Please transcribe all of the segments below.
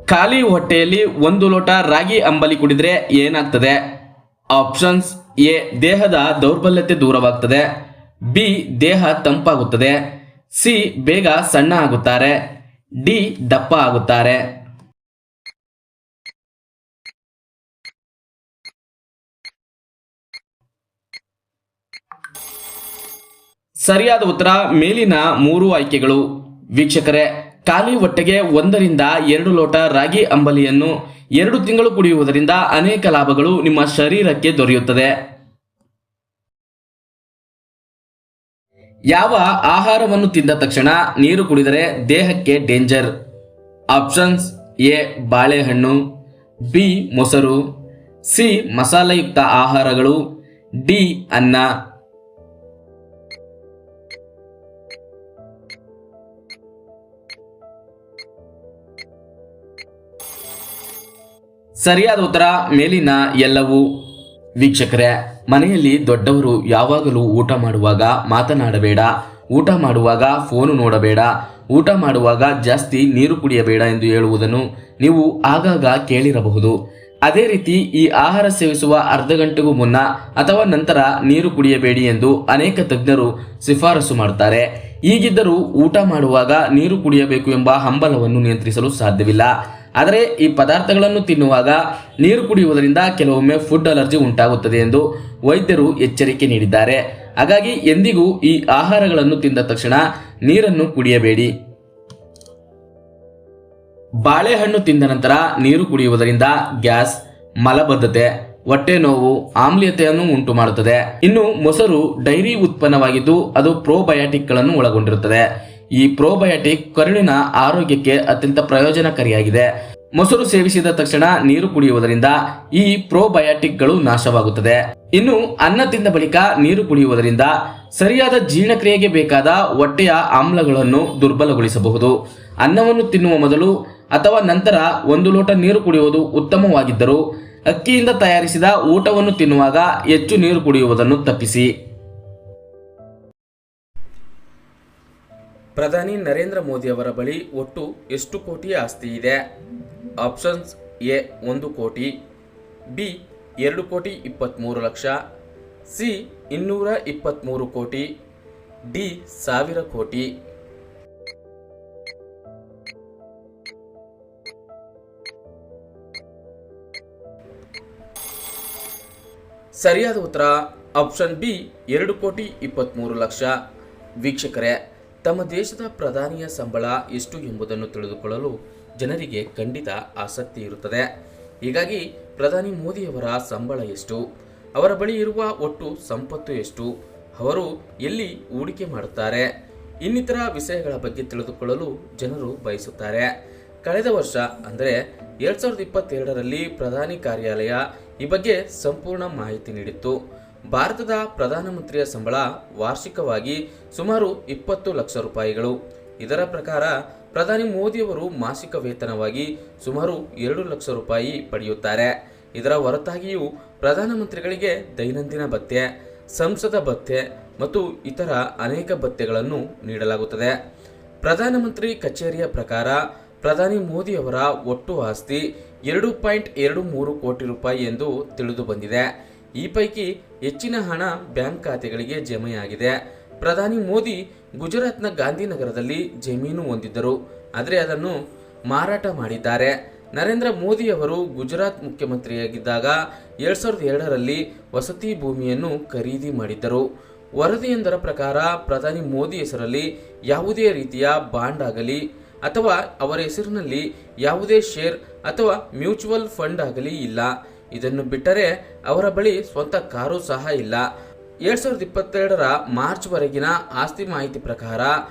ಖಾಲಿ ಹೊಟ್ಟೆಯಲ್ಲಿ 1 ಲೋಟ ರಾಗಿ ಅಂಬಲಿ ಕುಡಿದ್ರೆ ಏನಾಗ್ತದೆ? ಆಪ್ಷನ್ಸ್: ಎ, ದೇಹದ ದೌರ್ಬಲ್ಯತೆ ದೂರವಾಗ್ತದೆ. ಬಿ, ದೇಹ ತಂಪಾಗುತ್ತದೆ. ಸಿ, ಬೇಗ ಸಣ್ಣ ಆಗುತ್ತಾರೆ. ಡಿ, ದಪ್ಪ ಆಗುತ್ತಾರೆ. ಸರಿಯಾದ ಉತ್ತರ ಮೇಲಿನ 3 ಆಯ್ಕೆಗಳು. ವೀಕ್ಷಕರೇ, ಖಾಲಿ ಹೊಟ್ಟೆಗೆ 1 ರಿಂದ 2 ಲೋಟ ರಾಗಿ ಅಂಬಲಿಯನ್ನು 2 ತಿಂಗಳು ಕುಡಿಯುವುದರಿಂದ ಅನೇಕ ಲಾಭಗಳು ನಿಮ್ಮ ಶರೀರಕ್ಕೆ ದೊರೆಯುತ್ತದೆ. ಯಾವ ಆಹಾರವನ್ನು ತಿಂದ ತಕ್ಷಣ ನೀರು ಕುಡಿದರೆ ದೇಹಕ್ಕೆ ಡೇಂಜರ್? ಆಪ್ಷನ್ಸ್: ಎ, ಬಾಳೆಹಣ್ಣು. ಬಿ, ಮೊಸರು. ಸಿ, ಮಸಾಲೆಯುಕ್ತ ಆಹಾರಗಳು. ಡಿ, ಅನ್ನ. ಸರಿಯಾದ ಉತ್ತರ ಮೇಲಿನ ಎಲ್ಲವೂ. ವೀಕ್ಷಕರೇ, ಮನೆಯಲ್ಲಿ ದೊಡ್ಡವರು ಯಾವಾಗಲೂ ಊಟ ಮಾಡುವಾಗ ಮಾತನಾಡಬೇಡ, ಊಟ ಮಾಡುವಾಗ ಫೋನು ನೋಡಬೇಡ, ಊಟ ಮಾಡುವಾಗ ಜಾಸ್ತಿ ನೀರು ಕುಡಿಯಬೇಡ ಎಂದು ಹೇಳುವುದನ್ನು ನೀವು ಆಗಾಗ ಕೇಳಿರಬಹುದು. ಅದೇ ರೀತಿ ಈ ಆಹಾರ ಸೇವಿಸುವ ಅರ್ಧ ಗಂಟೆಗೂ ಮುನ್ನ ಅಥವಾ ನಂತರ ನೀರು ಕುಡಿಯಬೇಡಿ ಎಂದು ಅನೇಕ ತಜ್ಞರು ಶಿಫಾರಸು ಮಾಡುತ್ತಾರೆ. ಹೀಗಿದ್ದರೂ ಊಟ ಮಾಡುವಾಗ ನೀರು ಕುಡಿಯಬೇಕು ಎಂಬ ಹಂಬಲವನ್ನು ನಿಯಂತ್ರಿಸಲು ಸಾಧ್ಯವಿಲ್ಲ. ಆದರೆ ಈ ಪದಾರ್ಥಗಳನ್ನು ತಿನ್ನುವಾಗ ನೀರು ಕುಡಿಯುವುದರಿಂದ ಕೆಲವೊಮ್ಮೆ ಫುಡ್ ಅಲರ್ಜಿ ಉಂಟಾಗುತ್ತದೆ ಎಂದು ವೈದ್ಯರು ಎಚ್ಚರಿಕೆ ನೀಡಿದ್ದಾರೆ. ಹಾಗಾಗಿ ಎಂದಿಗೂ ಈ ಆಹಾರಗಳನ್ನು ತಿಂದ ತಕ್ಷಣ ನೀರನ್ನು ಕುಡಿಯಬೇಡಿ. ಬಾಳೆಹಣ್ಣು ತಿಂದ ನಂತರ ನೀರು ಕುಡಿಯುವುದರಿಂದ ಗ್ಯಾಸ್, ಮಲಬದ್ಧತೆ, ಹೊಟ್ಟೆ ನೋವು, ಆಮ್ಲೀಯತೆಯನ್ನು ಉಂಟು ಮಾಡುತ್ತದೆ. ಇನ್ನು ಮೊಸರು ಡೈರಿ ಉತ್ಪನ್ನವಾಗಿದ್ದು ಅದು ಪ್ರೋಬಯಾಟಿಕ್ಗಳನ್ನು ಒಳಗೊಂಡಿರುತ್ತದೆ. ಈ ಪ್ರೋಬಯಾಟಿಕ್ ಕರುಳಿನ ಆರೋಗ್ಯಕ್ಕೆ ಅತ್ಯಂತ ಪ್ರಯೋಜನಕಾರಿಯಾಗಿದೆ. ಮೊಸರು ಸೇವಿಸಿದ ತಕ್ಷಣ ನೀರು ಕುಡಿಯುವುದರಿಂದ ಈ ಪ್ರೋಬಯಾಟಿಕ್ಗಳು ನಾಶವಾಗುತ್ತದೆ. ಇನ್ನು ಅನ್ನ ತಿಂದ ಬಳಿಕ ನೀರು ಕುಡಿಯುವುದರಿಂದ ಸರಿಯಾದ ಜೀರ್ಣಕ್ರಿಯೆಗೆ ಬೇಕಾದ ಹೊಟ್ಟೆಯ ಆಮ್ಲಗಳನ್ನು ದುರ್ಬಲಗೊಳಿಸಬಹುದು. ಅನ್ನವನ್ನು ತಿನ್ನುವ ಮೊದಲು ಅಥವಾ ನಂತರ 1 ಲೋಟ ನೀರು ಕುಡಿಯುವುದು ಉತ್ತಮವಾಗಿದ್ದರೂ ಅಕ್ಕಿಯಿಂದ ತಯಾರಿಸಿದ ಊಟವನ್ನು ತಿನ್ನುವಾಗ ಹೆಚ್ಚು ನೀರು ಕುಡಿಯುವುದನ್ನು ತಪ್ಪಿಸಿ. ಪ್ರಧಾನಿ ನರೇಂದ್ರ ಮೋದಿ ಅವರ ಬಳಿ ಒಟ್ಟು ಎಷ್ಟು ಕೋಟಿ ಆಸ್ತಿ ಇದೆ? ಆಪ್ಷನ್ಸ್: ಎ, 1 ಕೋಟಿ. ಬಿ, 2,23,00,000. ಸಿ, 223 ಕೋಟಿ. ಡಿ, 1000 ಕೋಟಿ. ಸರಿಯಾದ ಉತ್ತರ ಆಪ್ಷನ್ ಬಿ, 2,23,00,000. ವೀಕ್ಷಕರೇ, ತಮ್ಮ ದೇಶದ ಪ್ರಧಾನಿಯ ಸಂಬಳ ಎಷ್ಟು ಎಂಬುದನ್ನು ತಿಳಿದುಕೊಳ್ಳಲು ಜನರಿಗೆ ಖಂಡಿತ ಆಸಕ್ತಿ ಇರುತ್ತದೆ. ಹೀಗಾಗಿ ಪ್ರಧಾನಿ ಮೋದಿಯವರ ಸಂಬಳ ಎಷ್ಟು, ಅವರ ಬಳಿ ಇರುವ ಒಟ್ಟು ಸಂಪತ್ತು ಎಷ್ಟು, ಅವರು ಎಲ್ಲಿ ಹೂಡಿಕೆ ಮಾಡುತ್ತಾರೆ, ಇನ್ನಿತರ ವಿಷಯಗಳ ಬಗ್ಗೆ ತಿಳಿದುಕೊಳ್ಳಲು ಜನರು ಬಯಸುತ್ತಾರೆ. ಕಳೆದ ವರ್ಷ ಅಂದರೆ 2022ರಲ್ಲಿ ಪ್ರಧಾನಿ ಕಾರ್ಯಾಲಯ ಈ ಬಗ್ಗೆ ಸಂಪೂರ್ಣ ಮಾಹಿತಿ ನೀಡಿತ್ತು. ಭಾರತದ ಪ್ರಧಾನಮಂತ್ರಿಯ ಸಂಬಳ ವಾರ್ಷಿಕವಾಗಿ ಸುಮಾರು 20 ಲಕ್ಷ ರೂಪಾಯಿಗಳು. ಇದರ ಪ್ರಕಾರ ಪ್ರಧಾನಿ ಮೋದಿಯವರು ಮಾಸಿಕ ವೇತನವಾಗಿ ಸುಮಾರು 2 ಲಕ್ಷ ರೂಪಾಯಿ ಪಡೆಯುತ್ತಾರೆ. ಇದರ ಹೊರತಾಗಿಯೂ ಪ್ರಧಾನಮಂತ್ರಿಗಳಿಗೆ ದೈನಂದಿನ ಭತ್ಯೆ, ಸಂಸದ ಭತ್ಯೆ ಮತ್ತು ಇತರ ಅನೇಕ ಭತ್ಯೆಗಳನ್ನು ನೀಡಲಾಗುತ್ತದೆ. ಪ್ರಧಾನಮಂತ್ರಿ ಕಚೇರಿಯ ಪ್ರಕಾರ ಪ್ರಧಾನಿ ಮೋದಿಯವರ ಒಟ್ಟು ಆಸ್ತಿ 2.23 ಕೋಟಿ ರೂಪಾಯಿ ಎಂದು ತಿಳಿದು ಬಂದಿದೆ. ಈ ಪೈಕಿ ಹೆಚ್ಚಿನ ಹಣ ಬ್ಯಾಂಕ್ ಖಾತೆಗಳಿಗೆ ಜಮೆಯಾಗಿದೆ. ಪ್ರಧಾನಿ ಮೋದಿ ಗುಜರಾತ್ನ ಗಾಂಧಿನಗರದಲ್ಲಿ ಜಮೀನು ಹೊಂದಿದ್ದರು, ಆದರೆ ಅದನ್ನು ಮಾರಾಟ ಮಾಡಿದ್ದಾರೆ. ನರೇಂದ್ರ ಮೋದಿ ಅವರು ಗುಜರಾತ್ ಮುಖ್ಯಮಂತ್ರಿಯಾಗಿದ್ದಾಗ 2002ರಲ್ಲಿ ವಸತಿ ಭೂಮಿಯನ್ನು ಖರೀದಿ ಮಾಡಿದ್ದರು. ವರದಿಯೊಂದರ ಪ್ರಕಾರ ಪ್ರಧಾನಿ ಮೋದಿ ಹೆಸರಲ್ಲಿ ಯಾವುದೇ ರೀತಿಯ ಬಾಂಡ್ ಆಗಲಿ ಅಥವಾ ಅವರ ಹೆಸರಿನಲ್ಲಿ ಯಾವುದೇ ಶೇರ್ ಅಥವಾ ಮ್ಯೂಚುವಲ್ ಫಂಡ್ ಆಗಲಿ ಇಲ್ಲ. ಇದನ್ನು ಬಿಟ್ಟರೆ ಅವರ ಬಳಿ ಸ್ವಂತ ಕಾರು ಸಹ ಇಲ್ಲ. 2022ರ ಮಾರ್ಚ್ ವರೆಗಿನ ಆಸ್ತಿ ಮಾಹಿತಿ ಪ್ರಕಾರ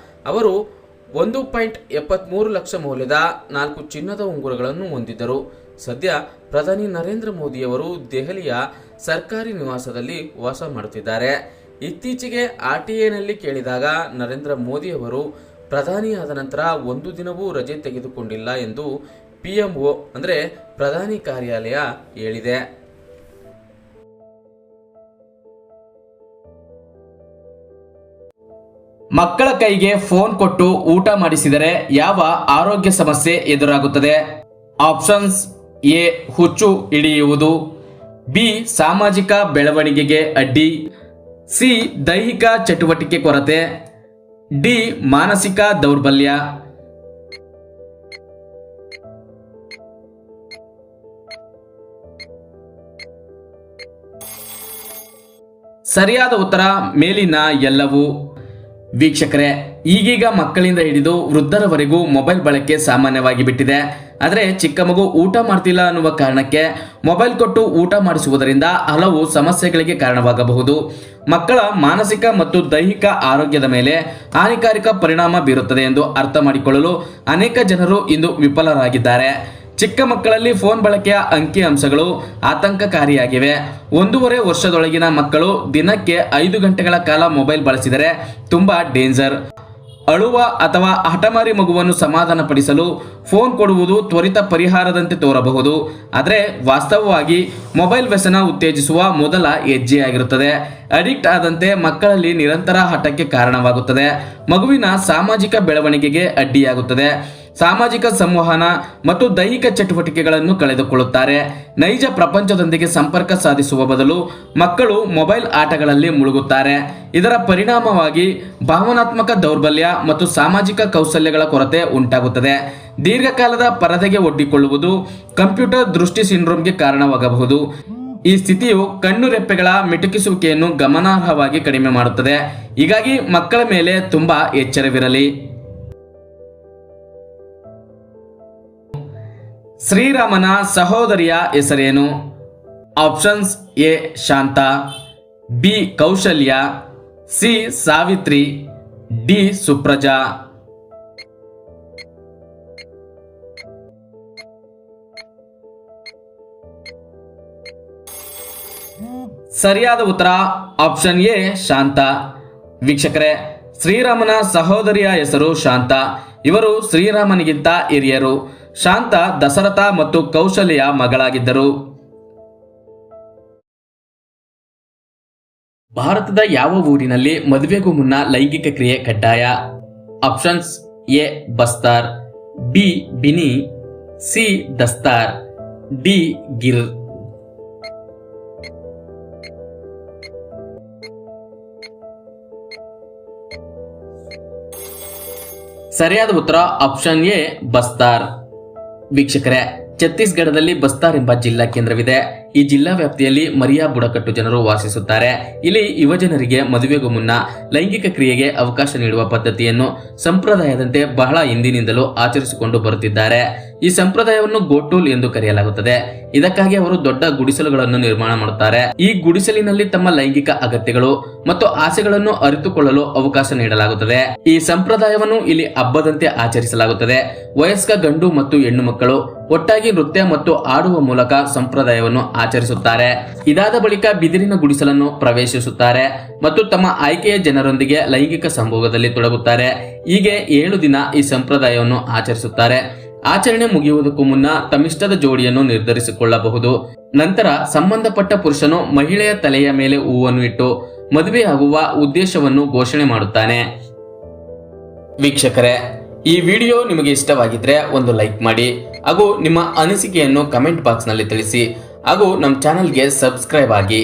ಅವರು 1.73 ಲಕ್ಷ ಮೌಲ್ಯದ 4 ಚಿನ್ನದ ಉಂಗುರಗಳನ್ನು ಹೊಂದಿದ್ದರು. ಸದ್ಯ ಪ್ರಧಾನಿ ನರೇಂದ್ರ ಮೋದಿಯವರು ದೆಹಲಿಯ ಸರ್ಕಾರಿ ನಿವಾಸದಲ್ಲಿ ವಾಸ ಮಾಡುತ್ತಿದ್ದಾರೆ. ಇತ್ತೀಚೆಗೆ RTIನಲ್ಲಿ ಕೇಳಿದಾಗ ನರೇಂದ್ರ ಮೋದಿಯವರು ಪ್ರಧಾನಿಯಾದ ನಂತರ 1 ದಿನವೂ ರಜೆ ತೆಗೆದುಕೊಂಡಿಲ್ಲ ಎಂದು PMO ಅಂದರೆ ಪ್ರಧಾನಿ ಕಾರ್ಯಾಲಯ ಹೇಳಿದೆ. ಮಕ್ಕಳ ಕೈಗೆ ಫೋನ್ ಕೊಟ್ಟು ಊಟ ಮಾಡಿಸಿದರೆ ಯಾವ ಆರೋಗ್ಯ ಸಮಸ್ಯೆ ಎದುರಾಗುತ್ತದೆ? ಆಪ್ಷನ್ಸ್ ಎ ಹುಚ್ಚು ಹಿಡಿಯುವುದು, ಬಿ ಸಾಮಾಜಿಕ ಬೆಳವಣಿಗೆಗೆ ಅಡ್ಡಿ, ಸಿ ದೈಹಿಕ ಚಟುವಟಿಕೆ ಕೊರತೆ, ಡಿ ಮಾನಸಿಕ ದೌರ್ಬಲ್ಯ. ಸರಿಯಾದ ಉತ್ತರ ಮೇಲಿನ ಎಲ್ಲವೂ. ವೀಕ್ಷಕರೇ, ಈಗೀಗ ಮಕ್ಕಳಿಂದ ಹಿಡಿದು ವೃದ್ಧರವರೆಗೂ ಮೊಬೈಲ್ ಬಳಕೆ ಸಾಮಾನ್ಯವಾಗಿ ಬಿಟ್ಟಿದೆ. ಆದರೆ ಚಿಕ್ಕ ಮಗು ಊಟ ಮಾಡ್ತಿಲ್ಲ ಅನ್ನುವ ಕಾರಣಕ್ಕೆ ಮೊಬೈಲ್ ಕೊಟ್ಟು ಊಟ ಮಾಡಿಸುವುದರಿಂದ ಹಲವು ಸಮಸ್ಯೆಗಳಿಗೆ ಕಾರಣವಾಗಬಹುದು. ಮಕ್ಕಳ ಮಾನಸಿಕ ಮತ್ತು ದೈಹಿಕ ಆರೋಗ್ಯದ ಮೇಲೆ ಹಾನಿಕಾರಕ ಪರಿಣಾಮ ಬೀರುತ್ತದೆ ಎಂದು ಅರ್ಥ ಮಾಡಿಕೊಳ್ಳಲು ಅನೇಕ ಜನರು ಇಂದು ವಿಫಲರಾಗಿದ್ದಾರೆ. ಚಿಕ್ಕ ಮಕ್ಕಳಲ್ಲಿ ಫೋನ್ ಬಳಕೆಯ ಅಂಕಿ ಅಂಶಗಳು ಆತಂಕಕಾರಿಯಾಗಿವೆ. 1.5 ವರ್ಷದೊಳಗಿನ ಮಕ್ಕಳು ದಿನಕ್ಕೆ 5 ಗಂಟೆಗಳ ಕಾಲ ಮೊಬೈಲ್ ಬಳಸಿದರೆ ತುಂಬಾ ಡೇಂಜರ್. ಅಳುವ ಅಥವಾ ಹಠಮಾರಿ ಮಗುವನ್ನು ಸಮಾಧಾನಪಡಿಸಲು ಫೋನ್ ಕೊಡುವುದು ತ್ವರಿತ ಪರಿಹಾರದಂತೆ ತೋರಬಹುದು. ಆದರೆ ವಾಸ್ತವವಾಗಿ ಮೊಬೈಲ್ ವ್ಯಸನ ಉತ್ತೇಜಿಸುವ ಮೊದಲ ಹೆಜ್ಜೆಯಾಗಿರುತ್ತದೆ. ಅಡಿಕ್ಟ್ ಆದಂತೆ ಮಕ್ಕಳಲ್ಲಿ ನಿರಂತರ ಹಠಕ್ಕೆ ಕಾರಣವಾಗುತ್ತದೆ. ಮಗುವಿನ ಸಾಮಾಜಿಕ ಬೆಳವಣಿಗೆಗೆ ಅಡ್ಡಿಯಾಗುತ್ತದೆ. ಸಾಮಾಜಿಕ ಸಂವಹನ ಮತ್ತು ದೈಹಿಕ ಚಟುವಟಿಕೆಗಳನ್ನು ಕಳೆದುಕೊಳ್ಳುತ್ತಾರೆ. ನೈಜ ಪ್ರಪಂಚದೊಂದಿಗೆ ಸಂಪರ್ಕ ಸಾಧಿಸುವ ಬದಲು ಮಕ್ಕಳು ಮೊಬೈಲ್ ಆಟಗಳಲ್ಲಿ ಮುಳುಗುತ್ತಾರೆ. ಇದರ ಪರಿಣಾಮವಾಗಿ ಭಾವನಾತ್ಮಕ ದೌರ್ಬಲ್ಯ ಮತ್ತು ಸಾಮಾಜಿಕ ಕೌಶಲ್ಯಗಳ ಕೊರತೆ ಉಂಟಾಗುತ್ತದೆ. ದೀರ್ಘಕಾಲದ ಪರದೆಗೆ ಒಡ್ಡಿಕೊಳ್ಳುವುದು ಕಂಪ್ಯೂಟರ್ ದೃಷ್ಟಿ ಸಿಂಡ್ರೋಮ್ಗೆ ಕಾರಣವಾಗಬಹುದು. ಈ ಸ್ಥಿತಿಯು ಕಣ್ಣು ರೆಪ್ಪೆಗಳ ಮಿಟುಕಿಸುವಿಕೆಯನ್ನು ಗಮನಾರ್ಹವಾಗಿ ಕಡಿಮೆ ಮಾಡುತ್ತದೆ. ಹೀಗಾಗಿ ಮಕ್ಕಳ ಮೇಲೆ ತುಂಬಾ ಎಚ್ಚರವಿರಲಿ. ಶ್ರೀರಾಮನ ಸಹೋದರಿಯ ಹೆಸರೇನು? ಆಪ್ಷನ್ಸ್ ಎ ಶಾಂತ, ಬಿ ಕೌಶಲ್ಯ, ಸಿ ಸಾವಿತ್ರಿ, ಡಿ ಸುಪ್ರಜಾ. ಸರಿಯಾದ ಉತ್ತರ ಆಪ್ಷನ್ ಎ ಶಾಂತ. ವೀಕ್ಷಕರೇ, ಶ್ರೀರಾಮನ ಸಹೋದರಿಯ ಹೆಸರು ಶಾಂತ. ಇವರು ಶ್ರೀರಾಮನಿಗಿಂತ ಹಿರಿಯರು. ಶಾಂತ ದಶರಥ ಮತ್ತು ಕೌಶಲ್ಯ ಮಗಳಾಗಿದ್ದರು. ಭಾರತದ ಯಾವ ಊರಿನಲ್ಲಿ ಮದುವೆಗೂ ಮುನ್ನ ಲೈಂಗಿಕ ಕ್ರಿಯೆ ಕಡ್ಡಾಯ? ಆಪ್ಷನ್ಸ್ ಎ ಬಸ್ತಾರ್, ಬಿ ಬಿನಿ, ಸಿ ದಸ್ತಾರ್, ಡಿ ಗಿರ್. ಸರಿಯಾದ ಉತ್ತರ ಆಪ್ಷನ್ ಎ ಬಸ್ತಾರ್. ವೀಕ್ಷಕರೇ, ಛತ್ತೀಸ್ಗಢದಲ್ಲಿ ಬಸ್ತಾರ್ ಎಂಬ ಜಿಲ್ಲಾ ಕೇಂದ್ರವಿದೆ. ಈ ಜಿಲ್ಲಾ ವ್ಯಾಪ್ತಿಯಲ್ಲಿ ಮರಿಯಾ ಬುಡಕಟ್ಟು ಜನರು ವಾಸಿಸುತ್ತಾರೆ. ಇಲ್ಲಿ ಯುವಜನರಿಗೆ ಮದುವೆಗೂ ಮುನ್ನ ಲೈಂಗಿಕ ಕ್ರಿಯೆಗೆ ಅವಕಾಶ ನೀಡುವ ಪದ್ಧತಿಯನ್ನು ಸಂಪ್ರದಾಯದಂತೆ ಬಹಳ ಹಿಂದಿನಿಂದಲೂ ಆಚರಿಸಿಕೊಂಡು ಬರುತ್ತಿದ್ದಾರೆ. ಈ ಸಂಪ್ರದಾಯವನ್ನು ಗೋಟೂಲ್ ಎಂದು ಕರೆಯಲಾಗುತ್ತದೆ. ಇದಕ್ಕಾಗಿ ಅವರು ದೊಡ್ಡ ಗುಡಿಸಲುಗಳನ್ನು ನಿರ್ಮಾಣ ಮಾಡುತ್ತಾರೆ. ಈ ಗುಡಿಸಲಿನಲ್ಲಿ ತಮ್ಮ ಲೈಂಗಿಕ ಅಗತ್ಯಗಳು ಮತ್ತು ಆಸೆಗಳನ್ನು ಅರಿತುಕೊಳ್ಳಲು ಅವಕಾಶ ನೀಡಲಾಗುತ್ತದೆ. ಈ ಸಂಪ್ರದಾಯವನ್ನು ಇಲ್ಲಿ ಹಬ್ಬದಂತೆ ಆಚರಿಸಲಾಗುತ್ತದೆ. ವಯಸ್ಕ ಗಂಡು ಮತ್ತು ಹೆಣ್ಣು ಮಕ್ಕಳು ಒಟ್ಟಾಗಿ ನೃತ್ಯ ಮತ್ತು ಆಡುವ ಮೂಲಕ ಸಂಪ್ರದಾಯವನ್ನು ಆಚರಿಸುತ್ತಾರೆ. ಇದಾದ ಬಳಿಕ ಬಿದಿರಿನ ಗುಡಿಸಲನ್ನು ಪ್ರವೇಶಿಸುತ್ತಾರೆ ಮತ್ತು ತಮ್ಮ ಆಯ್ಕೆಯ ಜನರೊಂದಿಗೆ ಲೈಂಗಿಕ ಸಂಭೋಗದಲ್ಲಿ ತೊಡಗುತ್ತಾರೆ. ಹೀಗೆ 7 ದಿನ ಈ ಸಂಪ್ರದಾಯವನ್ನು ಆಚರಿಸುತ್ತಾರೆ. ಆಚರಣೆ ಮುಗಿಯುವುದಕ್ಕೂ ಮುನ್ನ ತಮ್ಮಿಷ್ಟದ ಜೋಡಿಯನ್ನು ನಿರ್ಧರಿಸಿಕೊಳ್ಳಬಹುದು. ನಂತರ ಸಂಬಂಧಪಟ್ಟ ಪುರುಷನು ಮಹಿಳೆಯ ತಲೆಯ ಮೇಲೆ ಹೂವನ್ನು ಇಟ್ಟು ಮದುವೆಯಾಗುವ ಉದ್ದೇಶವನ್ನು ಘೋಷಣೆ ಮಾಡುತ್ತಾನೆ. ವೀಕ್ಷಕರೇ, ಈ ವಿಡಿಯೋ ನಿಮಗೆ ಇಷ್ಟವಾಗಿದ್ರೆ ಒಂದು ಲೈಕ್ ಮಾಡಿ ಹಾಗೂ ನಿಮ್ಮ ಅನಿಸಿಕೆಯನ್ನು ಕಮೆಂಟ್ ಬಾಕ್ಸ್ ನಲ್ಲಿ ತಿಳಿಸಿ ಹಾಗೂ ನಮ್ಮ ಚಾನೆಲ್ಗೆ ಸಬ್ಸ್ಕ್ರೈಬ್ ಆಗಿ.